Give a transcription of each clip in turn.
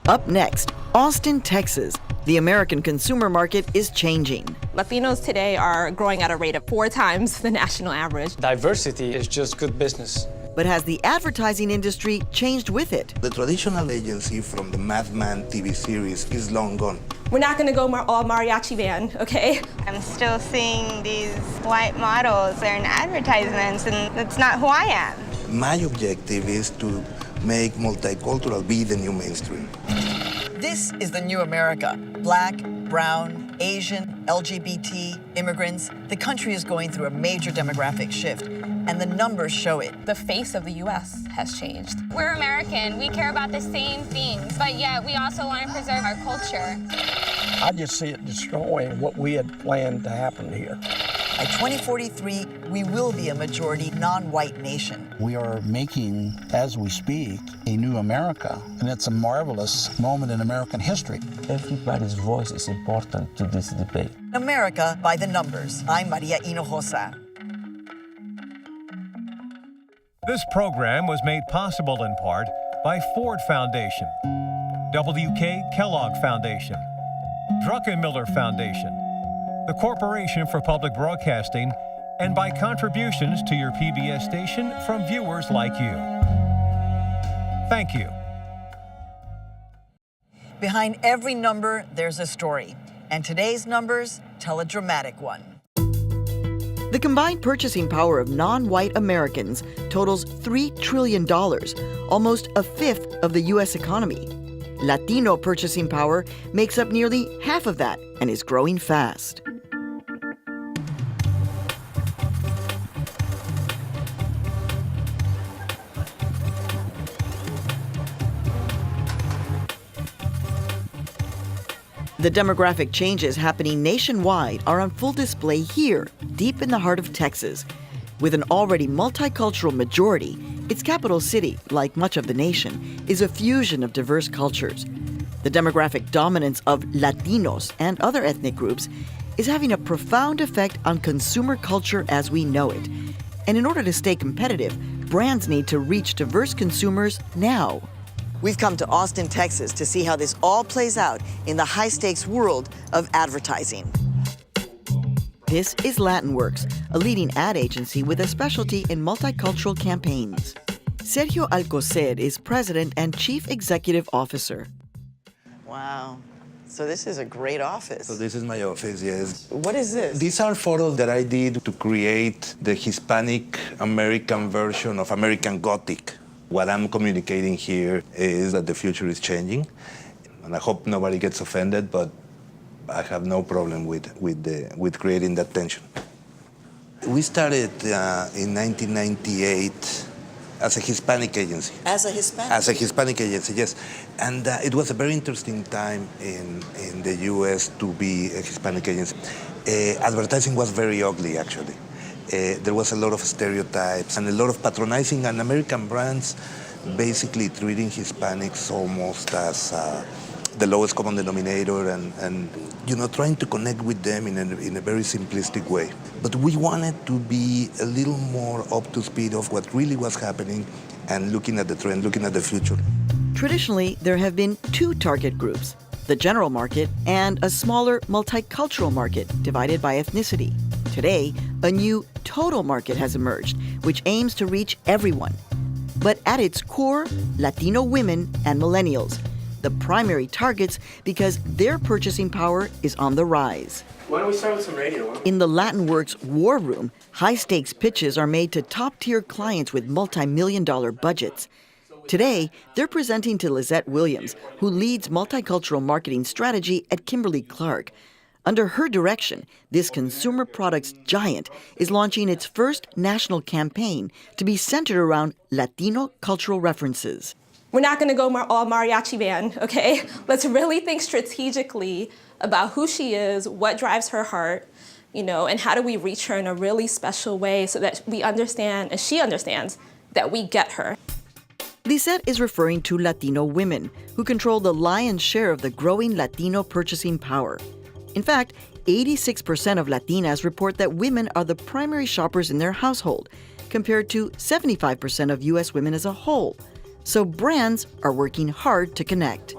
Up next, Austin, Texas. The American consumer market is changing. Latinos today are growing at a rate of 4 times the national average. Diversity is just good business. But has the advertising industry changed with it? The traditional agency from the Mad Men TV series is long gone. We're not gonna go all mariachi band, okay? I'm still seeing these white models. They're in advertisements, and that's not who I am. My objective is to make multicultural be the new mainstream. This is the new America. Black, brown, Asian, LGBT, immigrants. The country is going through a major demographic shift, and the numbers show it. The face of the U.S. has changed. We're American. We care about the same things, but yet we also want to preserve our culture. I just see it destroying what we had planned to happen here. By 2043, we will be a majority non-white nation. We are making, as we speak, a new America, and it's a marvelous moment in American history. Everybody's voice is important to this debate. America by the numbers. I'm Maria Hinojosa. This program was made possible in part by Ford Foundation, W.K. Kellogg Foundation, Druckenmiller Foundation, the Corporation for Public Broadcasting, and by contributions to your PBS station from viewers like you. Thank you. Behind every number, there's a story. And today's numbers tell a dramatic one. The combined purchasing power of non-white Americans totals $3 trillion, almost a fifth of the U.S. economy. Latino purchasing power makes up nearly half of that and is growing fast. The demographic changes happening nationwide are on full display here, deep in the heart of Texas. With an already multicultural majority, its capital city, like much of the nation, is a fusion of diverse cultures. The demographic dominance of Latinos and other ethnic groups is having a profound effect on consumer culture as we know it. And in order to stay competitive, brands need to reach diverse consumers now. We've come to Austin, Texas to see how this all plays out in the high-stakes world of advertising. This is LatinWorks, a leading ad agency with a specialty in multicultural campaigns. Sergio Alcocer is president and chief executive officer. Wow. So this is a great office. So this is my office, yes. What is this? These are photos that I did to create the Hispanic American version of American Gothic. What I'm communicating here is that the future is changing, and I hope nobody gets offended, but I have no problem with creating that tension. We started in 1998 as a Hispanic agency. As a Hispanic? As a Hispanic agency, yes. And it was a very interesting time in the U.S. to be a Hispanic agency. Advertising was very ugly, actually. There was a lot of stereotypes and a lot of patronizing, and American brands basically treating Hispanics almost as the lowest common denominator and you know, trying to connect with them in a very simplistic way. But we wanted to be a little more up to speed of what really was happening and looking at the trend, looking at the future. Traditionally, there have been 2 target groups, the general market and a smaller multicultural market divided by ethnicity. Today, a new total market has emerged, which aims to reach everyone. But at its core, Latino women and millennials, the primary targets because their purchasing power is on the rise. Why don't we start with some radio? In the LatinWorks War Room, high-stakes pitches are made to top-tier clients with multi-million-dollar budgets. Today, they're presenting to Lizette Williams, who leads multicultural marketing strategy at Kimberly-Clark. Under her direction, this consumer products giant is launching its first national campaign to be centered around Latino cultural references. We're not gonna go all mariachi band, okay? Let's really think strategically about who she is, what drives her heart, you know, and how do we reach her in a really special way so that we understand, and she understands, that we get her. Lizette is referring to Latino women, who control the lion's share of the growing Latino purchasing power. In fact, 86% of Latinas report that women are the primary shoppers in their household, compared to 75% of U.S. women as a whole. So brands are working hard to connect.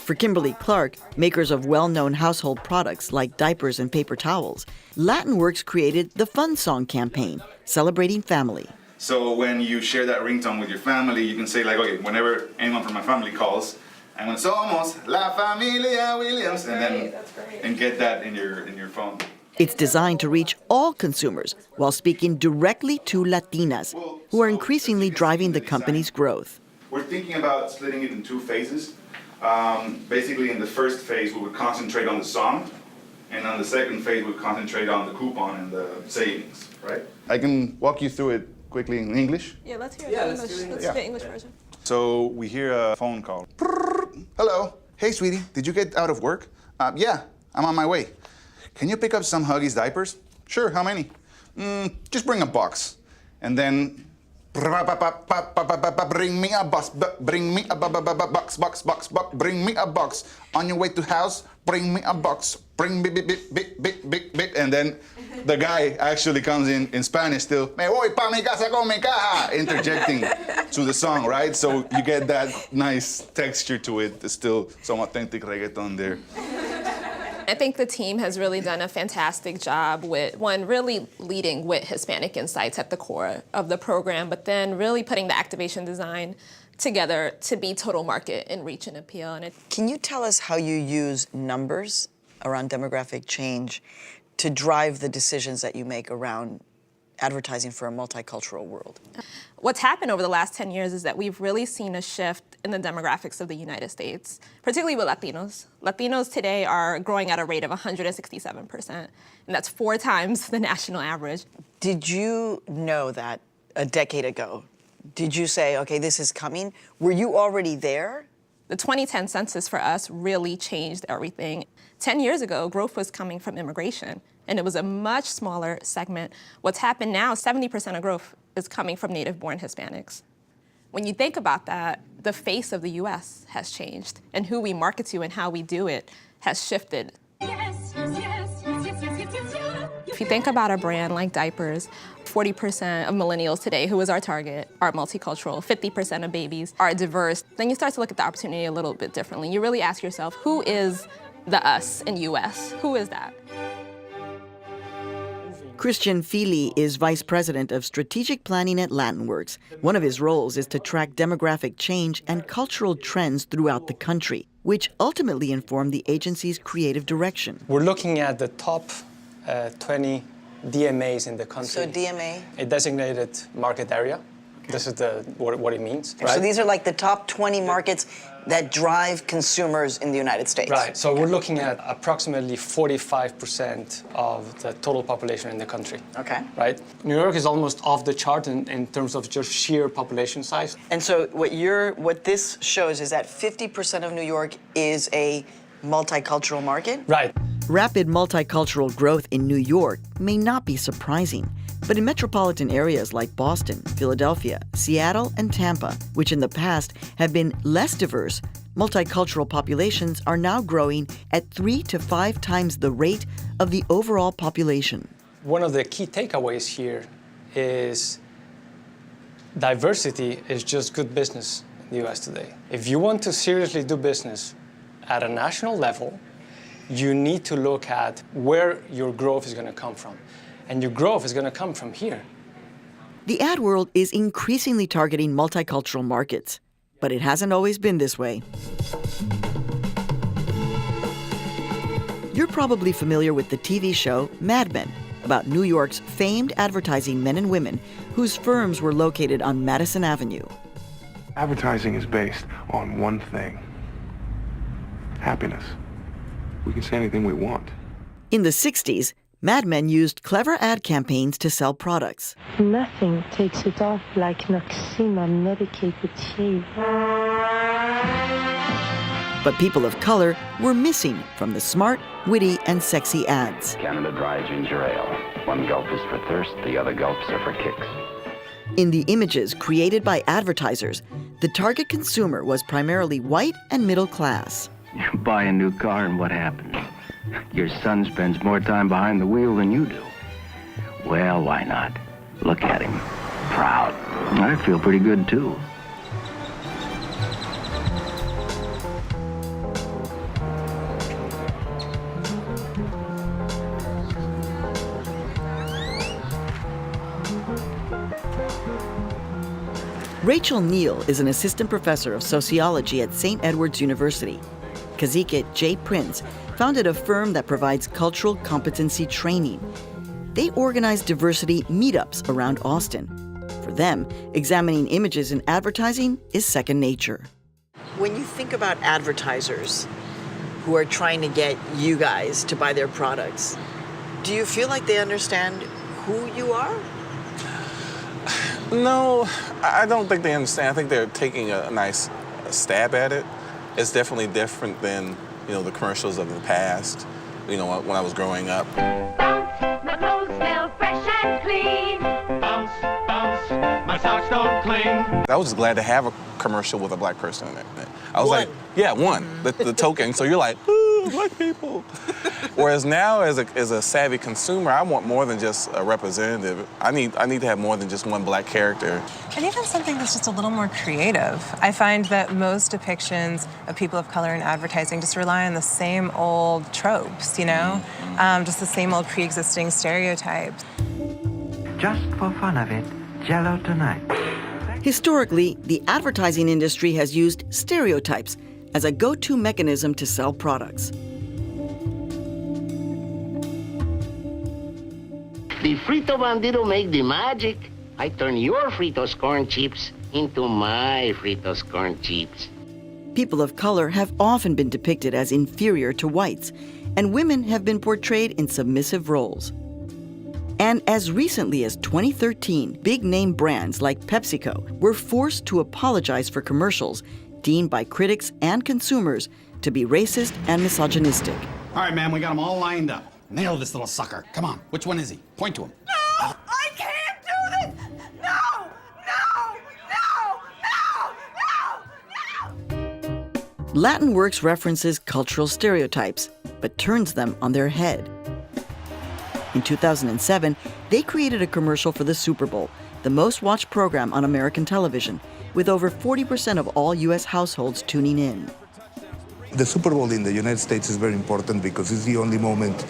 For Kimberly-Clark, makers of well-known household products like diapers and paper towels, Latinworks created the Fun Song campaign, celebrating family. So when you share that ringtone with your family, you can say like, okay, whenever anyone from my family calls, I'm going to somos la familia Williams, and get that in your phone. It's designed to reach all consumers while speaking directly to Latinas, who are increasingly driving the company's growth. We're thinking about splitting it in two phases. Basically, in the first phase, we would concentrate on the song, and on the second phase, we would concentrate on the coupon and the savings, right? I can walk you through it quickly in English. Yeah, let's hear the English. Let's hear the English version. So we hear a phone call. Hello. Hey, sweetie, did you get out of work? Yeah, I'm on my way. Can you pick up some Huggies diapers? Sure, how many? Just bring a box. And then, bring me a box, bring me a box, bring me a box. On your way to house, bring me a box, bring big. And then the guy actually comes in Spanish still, me voy pa mi casa con mi caja, interjecting to the song, right? So you get that nice texture to it. There's still some authentic reggaeton there. I think the team has really done a fantastic job with, one, really leading with Hispanic insights at the core of the program, but then really putting the activation design together to be total market and reach and appeal. And Can you tell us how you use numbers around demographic change to drive the decisions that you make around advertising for a multicultural world? What's happened over the last 10 years is that we've really seen a shift in the demographics of the United States, particularly with Latinos. Latinos today are growing at a rate of 167%, and that's 4 times the national average. Did you know that a decade ago? Did you say, okay, this is coming? Were you already there? The 2010 census for us really changed everything. 10 years ago, growth was coming from immigration, and it was a much smaller segment. What's happened now, 70% of growth is coming from native-born Hispanics. When you think about that, the face of the US has changed, and who we market to and how we do it has shifted. If you think about a brand like diapers, 40% of millennials today, who is our target, are multicultural. 50% of babies are diverse. Then you start to look at the opportunity a little bit differently. You really ask yourself, who is the us in US? Who is that? Christian Fili is Vice President of Strategic Planning at Latinworks. One of his roles is to track demographic change and cultural trends throughout the country, which ultimately inform the agency's creative direction. We're looking at the top 20 DMAs in the country. So DMA? A designated market area. This is what it means, right? So these are like the top 20 markets that drive consumers in the United States. Right, so we're looking at approximately 45% of the total population in the country. Okay. Right? New York is almost off the chart in terms of just sheer population size. And so what this shows is that 50% of New York is a multicultural market? Right. Rapid multicultural growth in New York may not be surprising, but in metropolitan areas like Boston, Philadelphia, Seattle, and Tampa, which in the past have been less diverse, multicultural populations are now growing at 3 to 5 times the rate of the overall population. One of the key takeaways here is diversity is just good business in the US today. If you want to seriously do business at a national level, you need to look at where your growth is going to come from. And your growth is going to come from here. The ad world is increasingly targeting multicultural markets, but it hasn't always been this way. You're probably familiar with the TV show Mad Men, about New York's famed advertising men and women whose firms were located on Madison Avenue. Advertising is based on one thing: happiness. We can say anything we want. In the 60s, Mad Men used clever ad campaigns to sell products. Nothing takes it off like Noxzema medicated shave. But people of color were missing from the smart, witty, and sexy ads. Canada Dry Ginger Ale. One gulp is for thirst, the other gulps are for kicks. In the images created by advertisers, the target consumer was primarily white and middle class. You buy a new car and what happens? Your son spends more time behind the wheel than you do. Well, why not? Look at him. Proud. I feel pretty good, too. Rachel Neal is an assistant professor of sociology at St. Edward's University. Cazique J. Prince founded a firm that provides cultural competency training. They organize diversity meetups around Austin. For them, examining images in advertising is second nature. When you think about advertisers who are trying to get you guys to buy their products, do you feel like they understand who you are? No, I don't think they understand. I think they're taking a nice stab at it. It's definitely different than, the commercials of the past, when I was growing up. My clothes smell fresh and clean. Bounce, bounce, my socks don't cling. I was just glad to have a commercial with a black person in it. I was One. like, yeah, one, the token. So you're like, ooh, black people. Whereas now, as a savvy consumer, I want more than just a representative. I need to have more than just one black character. And even something that's just a little more creative. I find that most depictions of people of color in advertising just rely on the same old tropes, just the same old pre-existing stereotypes. Just for fun of it, Jello tonight. Historically, the advertising industry has used stereotypes as a go-to mechanism to sell products. The Frito Bandito make the magic. I turn your Fritos corn chips into my Fritos corn chips. People of color have often been depicted as inferior to whites, and women have been portrayed in submissive roles. And as recently as 2013, big-name brands like PepsiCo were forced to apologize for commercials deemed by critics and consumers to be racist and misogynistic. All right, man, we got them all lined up. Nail this little sucker. Come on, which one is he? Point to him. No, I can't do this. No, no, no, no, no, no. Latin Works references cultural stereotypes, but turns them on their head. In 2007, they created a commercial for the Super Bowl, the most watched program on American television, with over 40% of all U.S. households tuning in. The Super Bowl in the United States is very important because it's the only moment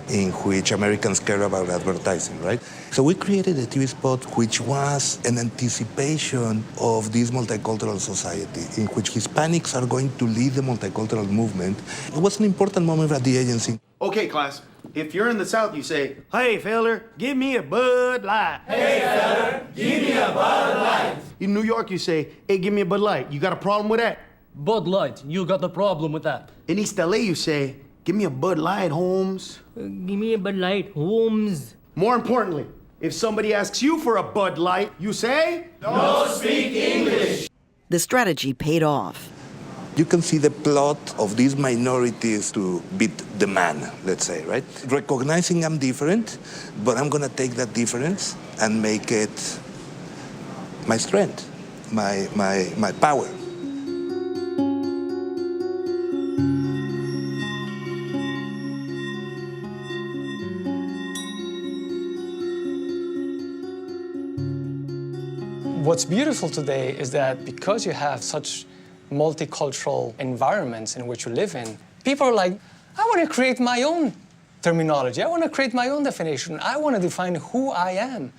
in which Americans care about advertising, right? So we created a TV spot which was an anticipation of this multicultural society in which Hispanics are going to lead the multicultural movement. It was an important moment at the agency. Okay, class. If you're in the South, you say, "Hey, feller, give me a Bud Light." Hey, fella, give me a Bud Light. In New York, you say, "Hey, give me a Bud Light." You got a problem with that? Bud Light, you got a problem with that. In East LA, you say, "Give me a Bud Light, Holmes." Give me a Bud Light, Holmes. More importantly, if somebody asks you for a Bud Light, you say, "Don't speak English." The strategy paid off. You can see the plot of these minorities to beat the man, let's say, right? Recognizing I'm different, but I'm gonna take that difference and make it my strength, my power. What's beautiful today is that because you have such multicultural environments in which you live in, people are like, I want to create my own terminology. I want to create my own definition. I want to define who I am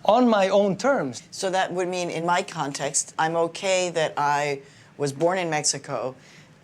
on my own terms. So that would mean, in my context, I'm okay that I was born in Mexico,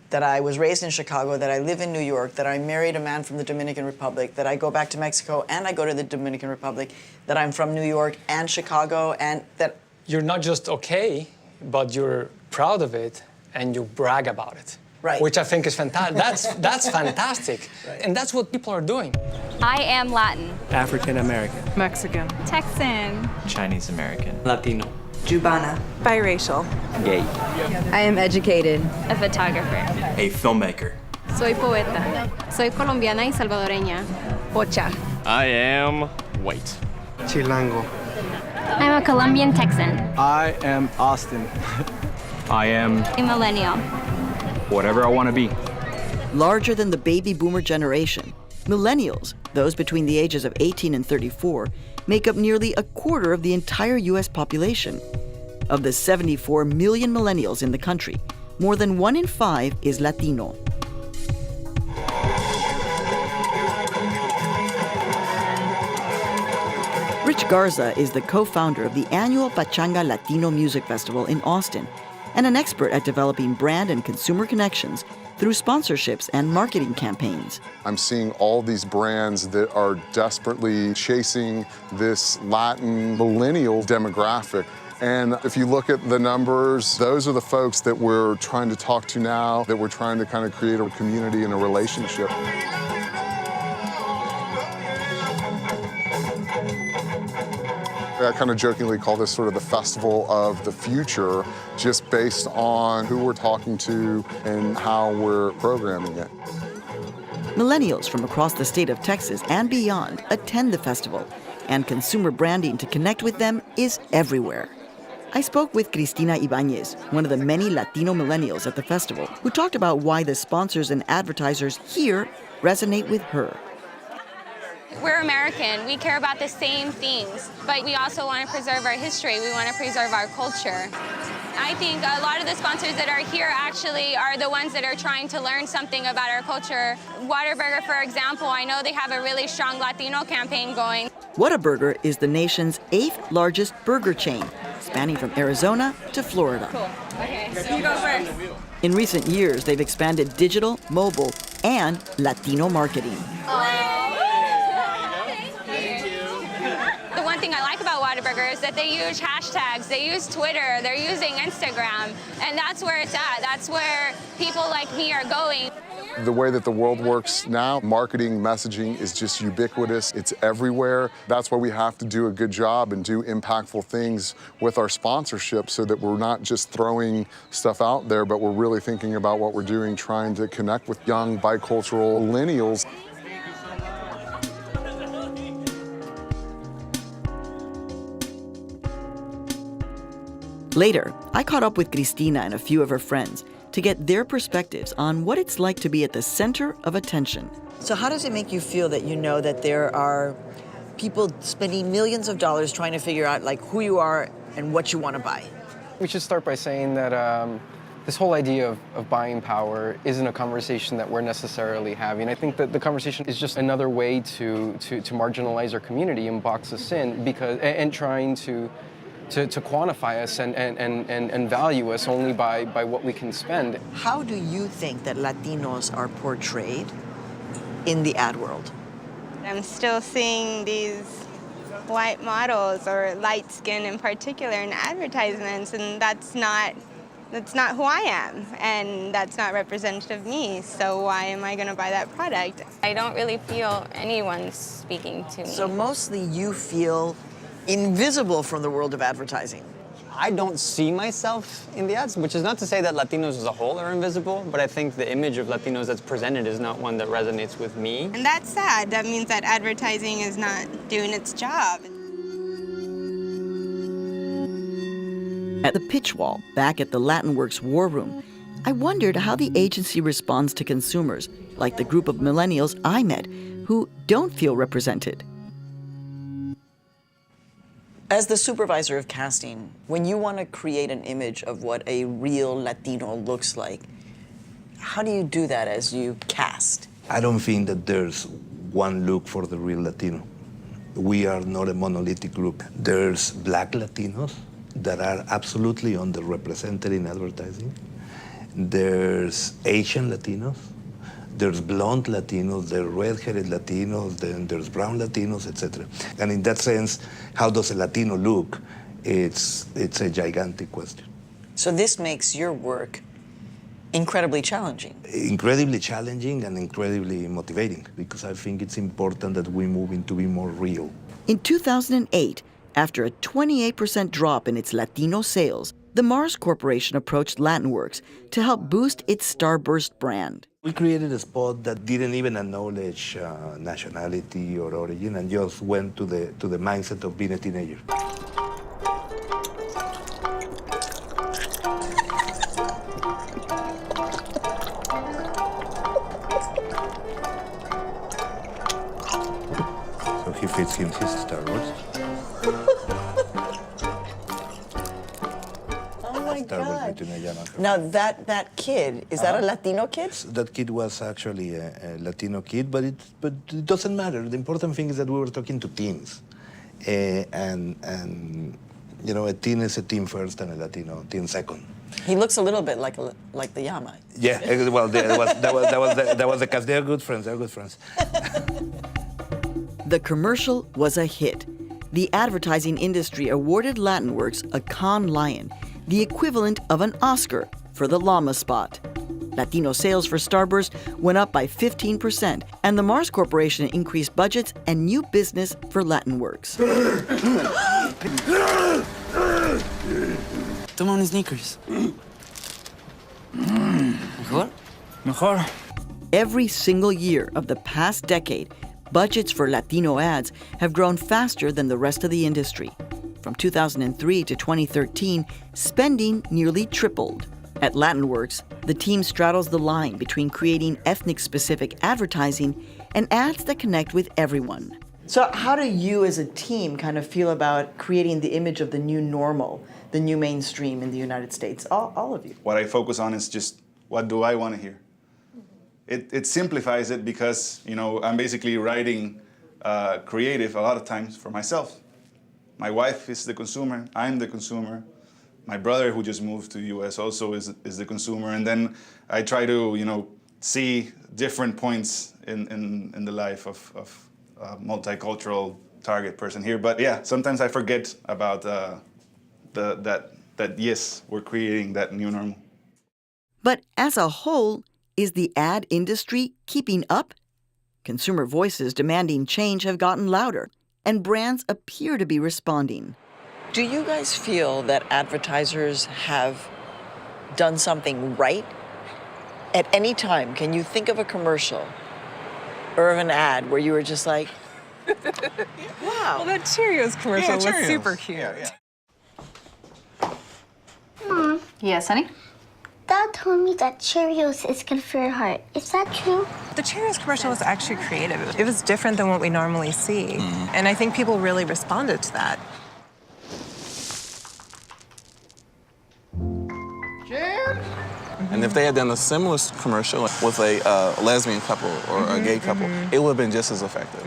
that I was raised in Chicago, that I live in New York, that I married a man from the Dominican Republic, that I go back to Mexico and I go to the Dominican Republic, that I'm from New York and Chicago, and that... You're not just okay, but you're proud of it and you brag about it. Right. Which I think is fantastic. That's fantastic. Right. And that's what people are doing. I am Latin. African American. Mexican. Texan. Chinese American. Latino. Cubana. Biracial. Gay. I am educated. A photographer. A filmmaker. Soy poeta. Soy colombiana y salvadoreña. Pocha. I am white. Chilango. I'm a Colombian Texan. I am Austin. I am A millennial. whatever I want to be. Larger than the baby boomer generation, millennials, those between the ages of 18 and 34, make up nearly a quarter of the entire U.S. population. Of the 74 million millennials in the country, more than 1 in 5 is Latino. Rich Garza is the co-founder of the annual Pachanga Latino Music Festival in Austin and an expert at developing brand and consumer connections through sponsorships and marketing campaigns. I'm seeing all these brands that are desperately chasing this Latin millennial demographic. And if you look at the numbers, those are the folks that we're trying to talk to now, that we're trying to kind of create a community and a relationship. I kind of jokingly call this sort of the festival of the future, just based on who we're talking to and how we're programming it. Millennials from across the state of Texas and beyond attend the festival, and consumer branding to connect with them is everywhere. I spoke with Cristina Ibanez, one of the many Latino millennials at the festival, who talked about why the sponsors and advertisers here resonate with her. We're American. We care about the same things, but we also want to preserve our history. We want to preserve our culture. I think a lot of the sponsors that are here actually are the ones that are trying to learn something about our culture. Whataburger, for example, I know they have a really strong Latino campaign going. Whataburger is the nation's 8th largest burger chain, spanning from Arizona to Florida. Cool. Okay, so you go first. In recent years, they've expanded digital, mobile, and Latino marketing. The one thing I like about Whataburger is that they use hashtags, they use Twitter, they're using Instagram, and that's where it's at. That's where people like me are going. The way that the world works now, marketing, messaging is just ubiquitous. It's everywhere. That's why we have to do a good job and do impactful things with our sponsorship so that we're not just throwing stuff out there, but we're really thinking about what we're doing, trying to connect with young bicultural millennials. Later, I caught up with Cristina and a few of her friends to get their perspectives on what it's like to be at the center of attention. So how does it make you feel that you know that there are people spending millions of dollars trying to figure out like who you are and what you want to buy? We should start by saying that this whole idea of buying power isn't a conversation that we're necessarily having. I think that the conversation is just another way to marginalize our community and box us in and trying to quantify us and value us only by what we can spend. How do you think that Latinos are portrayed in the ad world? I'm still seeing these white models or light skin in particular in advertisements, and that's not who I am, and that's not representative of me, so why am I gonna buy that product? I don't really feel anyone speaking to me. So mostly you feel invisible from the world of advertising. I don't see myself in the ads, which is not to say that Latinos as a whole are invisible, but I think the image of Latinos that's presented is not one that resonates with me. And that's sad. That means that advertising is not doing its job. At the pitch wall, back at the Latinworks War Room, I wondered how the agency responds to consumers, like the group of millennials I met, who don't feel represented. As the supervisor of casting, when you want to create an image of what a real Latino looks like, how do you do that as you cast? I don't think that there's one look for the real Latino. We are not a monolithic group. There's Black Latinos that are absolutely underrepresented in advertising. There's Asian Latinos. There's blonde Latinos, there's red-headed Latinos, then there's brown Latinos, etc. And in that sense, how does a Latino look? It's a gigantic question. So this makes your work incredibly challenging. Incredibly challenging and incredibly motivating, because I think it's important that we move into being more real. In 2008, after a 28% drop in its Latino sales, the Mars Corporation approached Latinworks to help boost its Starburst brand. We created a spot that didn't even acknowledge nationality or origin and just went to the mindset of being a teenager. So he fits in his Star Wars. Now that kid, is that a Latino kid? That kid was actually a Latino kid, but it doesn't matter. The important thing is that we were talking to teens. and you know, a teen is a teen first and a Latino teen second. He looks a little bit like the Llama. Yeah, well, that was the cast. They're good friends. They're good friends. The commercial was a hit. The advertising industry awarded Latinworks a Cannes Lion, the equivalent of an Oscar for the llama spot. Latino sales for Starburst went up by 15%, and the Mars Corporation increased budgets and new business for Latinworks. Toma unos sneakers. Mejor? Mejor. Every single year of the past decade, budgets for Latino ads have grown faster than the rest of the industry. From 2003 to 2013, spending nearly tripled. At Latinworks, the team straddles the line between creating ethnic-specific advertising and ads that connect with everyone. So how do you as a team kind of feel about creating the image of the new normal, the new mainstream in the United States, all of you? What I focus on is just, what do I want to hear? It simplifies it because, you know, I'm basically writing creative a lot of times for myself. My wife is the consumer, I'm the consumer. My brother, who just moved to the US, also is the consumer. And then I try to, you know, see different points in the life of a multicultural target person here. But yeah, sometimes I forget about that yes, we're creating that new normal. But as a whole, is the ad industry keeping up? Consumer voices demanding change have gotten louder, and brands appear to be responding. Do you guys feel that advertisers have done something right? At any time, can you think of a commercial or of an ad where you were just like, wow. Well, that Cheerios commercial was Cheerios. super cute. Mom. Yes, honey? Dad told me that Cheerios is good for your heart. Is that true? The Cheerios commercial was actually creative. It was different than what we normally see. And I think people really responded to that. And if they had done a similar commercial with a lesbian couple or a gay couple, it would have been just as effective.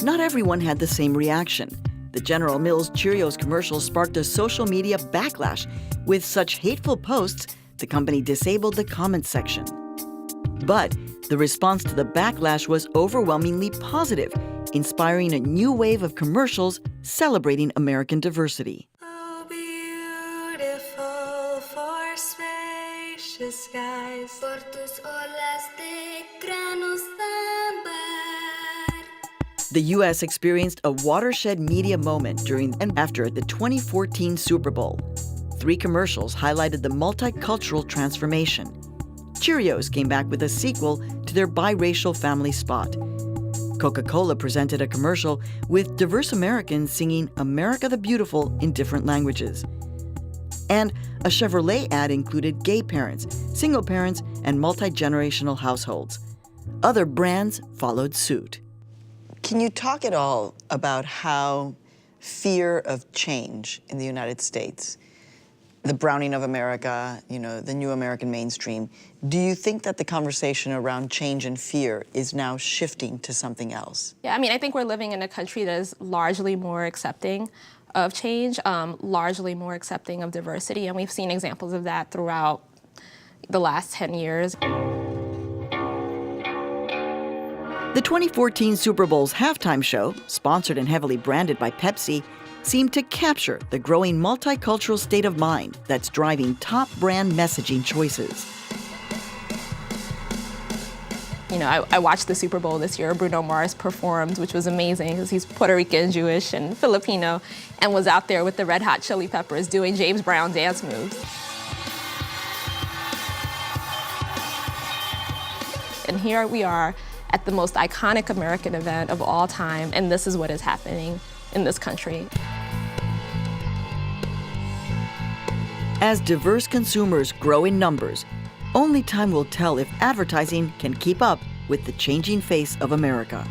Not everyone had the same reaction. The General Mills Cheerios commercial sparked a social media backlash. With such hateful posts, the company disabled the comments section. But the response to the backlash was overwhelmingly positive, inspiring a new wave of commercials celebrating American diversity. Skies. Por tus olas de granos ámbar. The U.S. experienced a watershed media moment during and after the 2014 Super Bowl. 3 commercials highlighted the multicultural transformation. Cheerios came back with a sequel to their biracial family spot. Coca-Cola presented a commercial with diverse Americans singing America the Beautiful in different languages. And a Chevrolet ad included gay parents, single parents, and multi-generational households. Other brands followed suit. Can you talk at all about how fear of change in the United States, the browning of America, you know, the new American mainstream, do you think that the conversation around change and fear is now shifting to something else? Yeah, I mean, I think we're living in a country that is largely more accepting of change, largely more accepting of diversity, and we've seen examples of that throughout the last 10 years. The 2014 Super Bowl's halftime show, sponsored and heavily branded by Pepsi, seemed to capture the growing multicultural state of mind that's driving top brand messaging choices. You know, I watched the Super Bowl this year. Bruno Mars performed, which was amazing because he's Puerto Rican, Jewish, and Filipino, and was out there with the Red Hot Chili Peppers doing James Brown dance moves. And here we are at the most iconic American event of all time, and this is what is happening in this country. As diverse consumers grow in numbers, only time will tell if advertising can keep up with the changing face of America.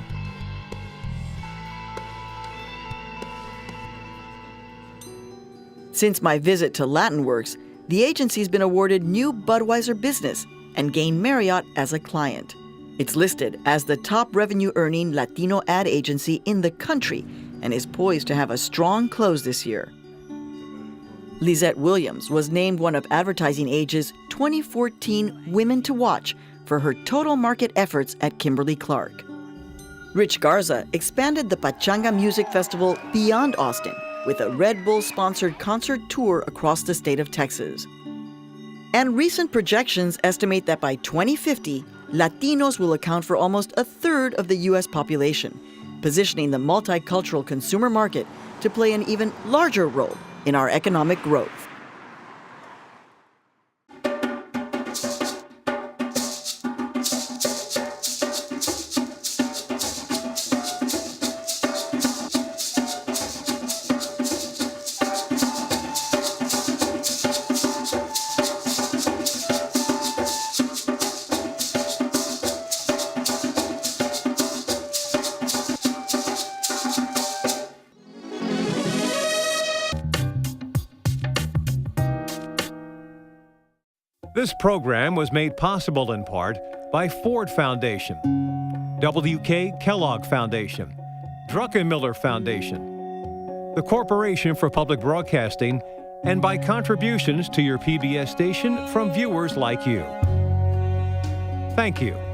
Since my visit to Latinworks, the agency's been awarded new Budweiser business and gained Marriott as a client. It's listed as the top revenue-earning Latino ad agency in the country and is poised to have a strong close this year. Lizette Williams was named one of Advertising Age's 2014 Women to Watch for her total market efforts at Kimberly-Clark. Rich Garza expanded the Pachanga Music Festival beyond Austin with a Red Bull-sponsored concert tour across the state of Texas. And recent projections estimate that by 2050, Latinos will account for almost a third of the U.S. population, positioning the multicultural consumer market to play an even larger role in our economic growth. This program was made possible in part by Ford Foundation, W.K. Kellogg Foundation, Druckenmiller Foundation, the Corporation for Public Broadcasting, and by contributions to your PBS station from viewers like you. Thank you.